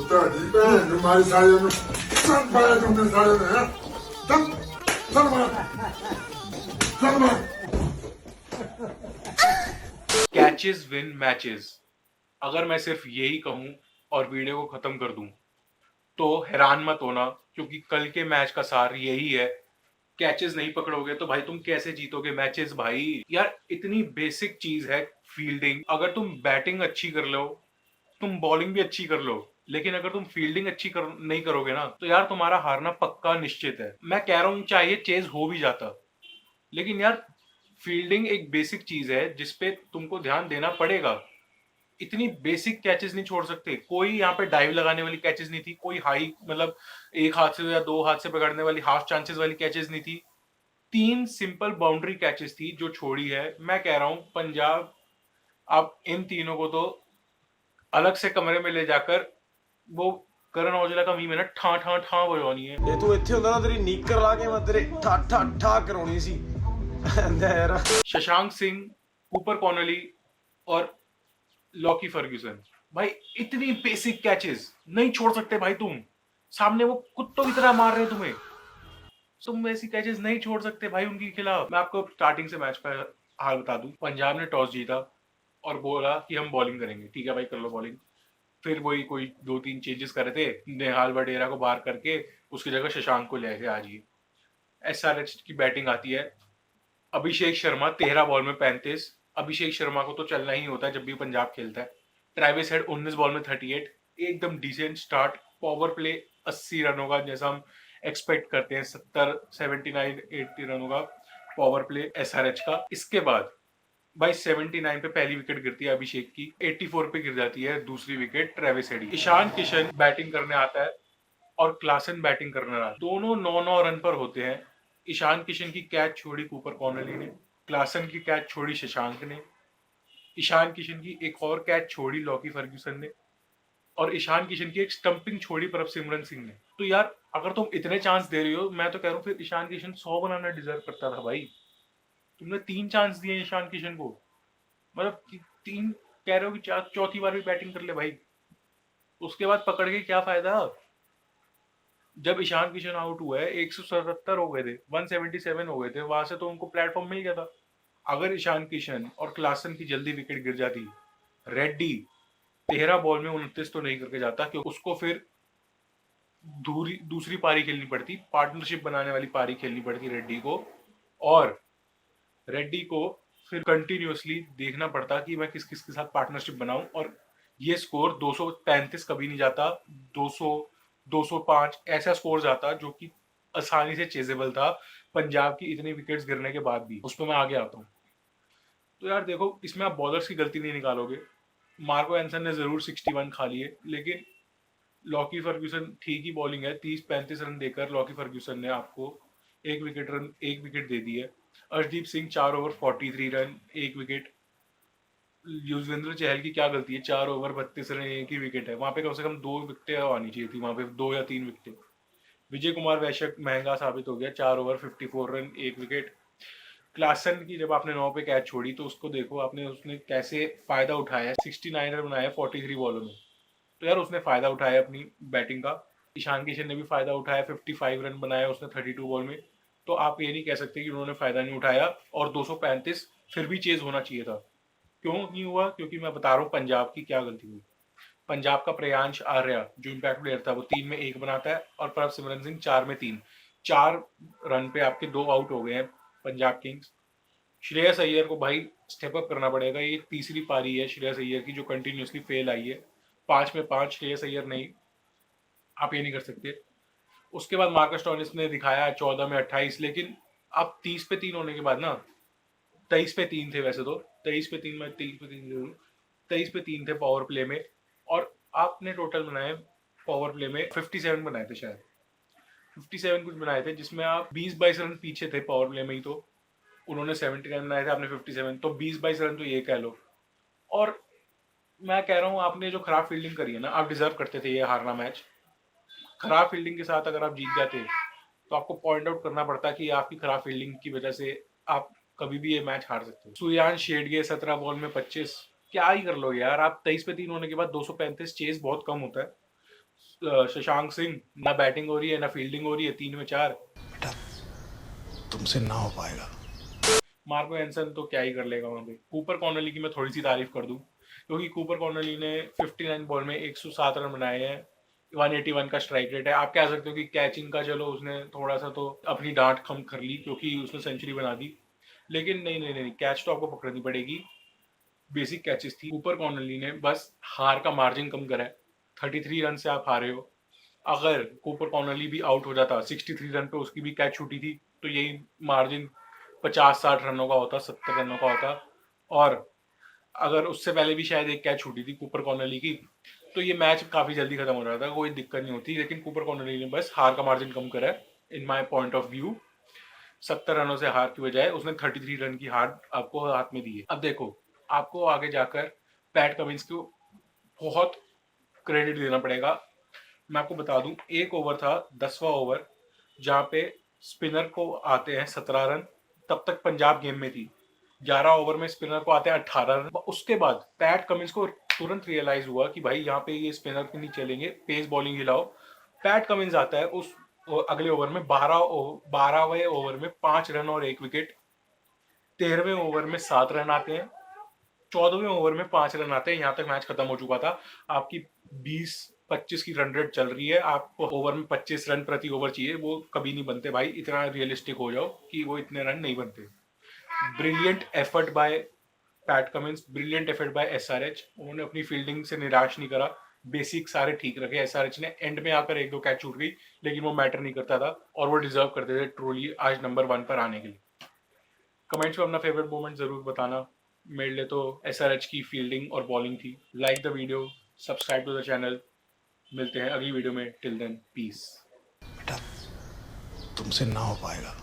ਤੁਹਾਡੀ ਭੈਣ ਨੂੰ ਮਾਰੀ ਸਾਲਿਆਂ ਨੂੰ ਸਭ ਪਾਇਆ ਤੁਮਨੇ ਸਾਲੇ ਨੇ ਹੈਂ? ਚੱਲ ਚੱਲ ਬਾਹਰ ਚੱਲ ਬਾਹਰ कैचेस विन मैचेस। अगर मैं सिर्फ यही कहूं और वीडियो को खत्म कर दूं तो हैरान मत होना, क्योंकि कल के मैच का सार यही है। कैचेस नहीं पकड़ोगे तो भाई तुम कैसे जीतोगे मैचेस? भाई यार इतनी बेसिक चीज है फील्डिंग। अगर तुम बैटिंग अच्छी कर लो, तुम बॉलिंग भी अच्छी कर लो, लेकिन अगर तुम फील्डिंग नहीं करोगे ना, तो यार तुम्हारा हारना पक्का निश्चित है। मैं कह रहा हूं चाहे चेज हो भी जाता, लेकिन यार फील्डिंग एक बेसिक चीज है जिसपे तुमको ध्यान देना पड़ेगा। इतनी बेसिक कैचेस नहीं छोड़ सकते। कोई यहाँ पे डाइव लगाने वाली कैचेस नहीं थी, कोई हाई मतलब एक हाथ से या दो हाथ से पकड़ने वाली हाफ चांसेस वाली कैचेस नहीं थी। 3 सिंपल बाउंड्री कैचेस थी जो छोड़ी है। मैं कह रहा हूं पंजाब अब इन तीनों को तो अलग से कमरे में ले जाकर वो करण औजला का मीम है ना, ठा ठा ठा बजवानी है। ਜੇ ਤੂੰ ਇੱਥੇ ਹੁੰਦਾ ਨਾ ਤੇਰੀ ਨੀਕਰ ਲਾ ਕੇ ਮੈਂ ਤੇਰੇ ਠਾ ਠਾ ਠਾ ਕਰਾਉਣੀ ਸੀ ਯਾਰ। शशांक सिंह, कूपर कॉनली और लॉकी फर्ग्यूसन, भाई इतनी बेसिक कैचेस नहीं छोड़ सकते भाई तुम। सामने वो कुत्तों की तरह मार रहे हैं तुम्हें, तुम ऐसी कैचेस नहीं छोड़ सकते भाई उनके खिलाफ। मैं आपको स्टार्टिंग से मैच का हाल बता दूं। पंजाब ने टॉस जीता और बोला कि हम बॉलिंग करेंगे। ठीक है भाई, कर लो बॉलिंग। फिर वही कोई 2-3 चेंजेस करे थे, नेहाल वडेरा को बाहर करके उसकी जगह शशांक को ले आज ही एसआरएच की बैटिंग आती है। अभिषेक शर्मा 13 बॉल में 35। अभिषेक शर्मा को तो चलना ही होता है जब भी पंजाब खेलता है। ट्रेविस हेड 19 बॉल में 38, एकदम डिसेंट स्टार्ट। पावर प्ले 80 रनों का, जैसा हम एक्सपेक्ट करते हैं, 70, 79, 80 रनों का पावर प्ले एसआरएच का। इसके बाद भाई 79 पे पहली विकेट गिरती है अभिषेक की, 84 पे गिर जाती है दूसरी विकेट ट्रेविस हेड की। ईशान किशन बैटिंग करने आता है और क्लासन बैटिंग करने आता है। दोनों 9-9 रन पर होते हैं। ईशान किशन की कैच छोड़ी कूपर कॉनली ने, क्लासन की कैच छोड़ी शशांक ने, ईशान किशन की एक और कैच छोड़ी लॉकी फर्ग्यूसन ने, और ईशान किशन की एक स्टंपिंग छोड़ी प्रभसिमरन सिंह ने। तो यार अगर तुम इतने चांस दे रही हो, मैं तो कह रहा हूँ फिर ईशान किशन 100 बनाना डिजर्व करता था भाई। तुमने 3 चांस दिए ईशान किशन को, मतलब 3 कह रहे हो कि चौथी बार भी बैटिंग कर ले भाई, उसके बाद पकड़ के क्या फायदा? जब ईशान किशन आउट हुआ है 177 हो गए थे, 177 हो गए थे, वहां से तो उनको प्लेटफॉर्म मिल गया था। अगर ईशान किशन और क्लासन की जल्दी विकेट गिर जाती, रेड्डी 13 बॉल में 29 तो नहीं करके जाता, क्योंकि उसको फिर दूसरी पारी खेलनी पड़ती, पार्टनरशिप बनाने वाली पारी खेलनी पड़ती रेड्डी को, और रेड्डी को फिर कंटिन्यूअसली देखना पड़ता कि मैं किस किस के साथ पार्टनरशिप बनाऊं। और ये स्कोर 235 कभी नहीं जाता, 200, 205 ऐसा स्कोर जाता जो कि आसानी से चेजेबल था पंजाब की इतनी विकेट्स गिरने के बाद भी। उस पर मैं आगे आता हूँ। तो यार देखो, इसमें आप बॉलर्स की गलती नहीं निकालोगे। मार्को एंसन ने जरूर 61 खा लिए, लेकिन लॉकी फर्ग्यूसन ठीक ही बॉलिंग है। 30-35 रन देकर लॉकी फर्ग्यूसन ने आपको एक विकेट दे दी है। Arshdeep Singh 4 over 43 run, 1 wicket. Yuzvendra Chahal की क्या गलती है, 4 ओवर 32 रन, 1 ही विकेट है। वहां पे कम से कम 2 विकेटें आनी चाहिए थी, वहां पे 2 या 3 विकेटें। विजय कुमार वैश्य महंगा साबित हो गया, 4 ओवर 54 रन, 1 विकेट। क्लासन की जब आपने 9 पे कैच छोड़ी तो उसको देखो आपने, उसने कैसे फायदा उठाया। 69 रन बनाया 43 बॉलों में, तो यार उसने फायदा उठाया अपनी बैटिंग का। ईशान किशन ने भी फायदा उठाया, 55 रन बनाया उसने 32 बॉल में। तो आप ये नहीं कह सकते कि उन्होंने फायदा नहीं उठाया। और 235 फिर भी चेज होना चाहिए था। क्यों नहीं हुआ? क्योंकि मैं बता रहा हूँ पंजाब की क्या गलती हुई। पंजाब का प्रियांश आर्या जो इम्पैक्ट प्लेयर था, वो 3 में 1 बनाता है, और प्रभसिमरन सिंह 4 में 3। 4 रन पे आपके 2 आउट हो गए हैं पंजाब किंग्स। श्रेयस अय्यर को भाई स्टेप अप करना पड़ेगा। ये तीसरी पारी है श्रेयस अय्यर की जो कंटिन्यूसली फेल आई है। 5 में 5 श्रेयस अय्यर नहीं, आप ये नहीं कर सकते। उसके बाद मार्कस स्टोइनिस ने दिखाया 14 में 28, लेकिन अब 30 पे 3 होने के बाद ना, 23 पे 3 थे वैसे तो, 23 पे 3 में 23 पे 3 थे पावर प्ले में, और आपने टोटल बनाए पावर प्ले में 57 बनाए थे शायद, 57 कुछ बनाए थे, जिसमें आप 20-22 रन पीछे थे पावर प्ले में ही। तो उन्होंने 79 बनाए थे, आपने 57, तो 20-22 रन तो ये कह लो। और मैं कह रहा हूँ आपने जो खराब फील्डिंग करी है ना, आप डिजर्व करते थे ये हारना मैच। खराब फील्डिंग के साथ अगर आप जीत जाते तो आपको पॉइंट आउट करना पड़ता कि आपकी खराब फील्डिंग की वजह से आप कभी भी ये मैच हार सकते हो। सूर्यान शेडगे 17 बॉल में 25, क्या ही कर लो यार आप। 23 पे 3 होने के बाद 235 चेज बहुत कम होता है। शशांक सिंह, ना बैटिंग हो रही है ना फील्डिंग हो रही है, 3 में 4। तुमसे ना हो पाएगा। मार्को एंसन तो क्या ही कर लेगा वहां पे। कूपर कॉर्नली की मैं थोड़ी सी तारीफ कर दूं, क्योंकि कूपर कॉर्नली ने 59 बॉल में 107 रन बनाए हैं, 181 का स्ट्राइक रेट है। आप कह सकते हो कि कैचिंग का चलो उसने थोड़ा सा तो अपनी डांट कम कर ली क्योंकि उसने सेंचुरी बना दी, लेकिन नहीं, कैच तो आपको पकड़नी पड़ेगी। बेसिक कैचेस थी। कूपर कॉर्नली ने बस हार का मार्जिन कम करा है। 33 रन से आप हारे हो। अगर कूपर कॉर्नली भी आउट हो जाता, 63 रन पे उसकी भी कैच छूटी थी, तो यही मार्जिन 50-60 रनों का होता, 70 रनों का होता। और अगर उससे पहले भी शायद एक कैच छूटी थी कूपर कॉर्नली की, तो ये मैच काफी जल्दी खत्म हो रहा था, कोई दिक्कत नहीं होती। लेकिन कूपर कॉर्नली ने बस हार का मार्जिन कम करा है, इन माई पॉइंट ऑफ व्यू। 70 रनों से हार की बजाय उसने 33 रन की हार आपको हाथ में दी है। अब देखो, आपको आगे जाकर पैट कमिंस को बहुत क्रेडिट देना पड़ेगा। मैं आपको बता दूं, एक ओवर था, 10वां ओवर, जहां पे स्पिनर को आते हैं 17 रन। तब तक पंजाब गेम में थी। 11 ओवर में स्पिनर को आते हैं 18 रन। उसके बाद पैट कमिंस को तुरंत रियलाइज हुआ कि भाई यहाँ पे ये स्पिनर नहीं चलेंगे, पेस बॉलिंग हिलाओ। पैट कमिंस आता है उस अगले ओवर में 12वें ओवर में 5 रन और 1 विकेट। 13वें ओवर में 7 रन आते हैं। 14वें ओवर में 5 रन आते हैं। यहाँ तक मैच खत्म हो चुका था। आपकी 20-25 की रन रेट चल रही है, आपको ओवर में 25 रन प्रति ओवर चाहिए। वो कभी नहीं बनते भाई, इतना रियलिस्टिक हो जाओ कि वो इतने रन नहीं बनते। Brilliant effort bye PAT Cummins, brilliant effort bye SRH. उन्होंने अपनी फील्डिंग से निराश नहीं करा, बेसिक सारे ठीक रखे। एसआरएच ने एंड में आकर 1-2 कैच छूट गई, लेकिन वो मैटर नहीं करता था और वो डिजर्व करते थे ट्रूली आज नंबर 1 पर आने के लिए। कमेंट्स में अपना फेवरेट मोमेंट जरूर बताना। मेरे लिए तो एसआरएच की फील्डिंग और बॉलिंग थी। Like the video, subscribe to the channel. मिलते हैं अगली वीडियो में। Till then, peace. बेटा तुमसे ना हो पाएगा।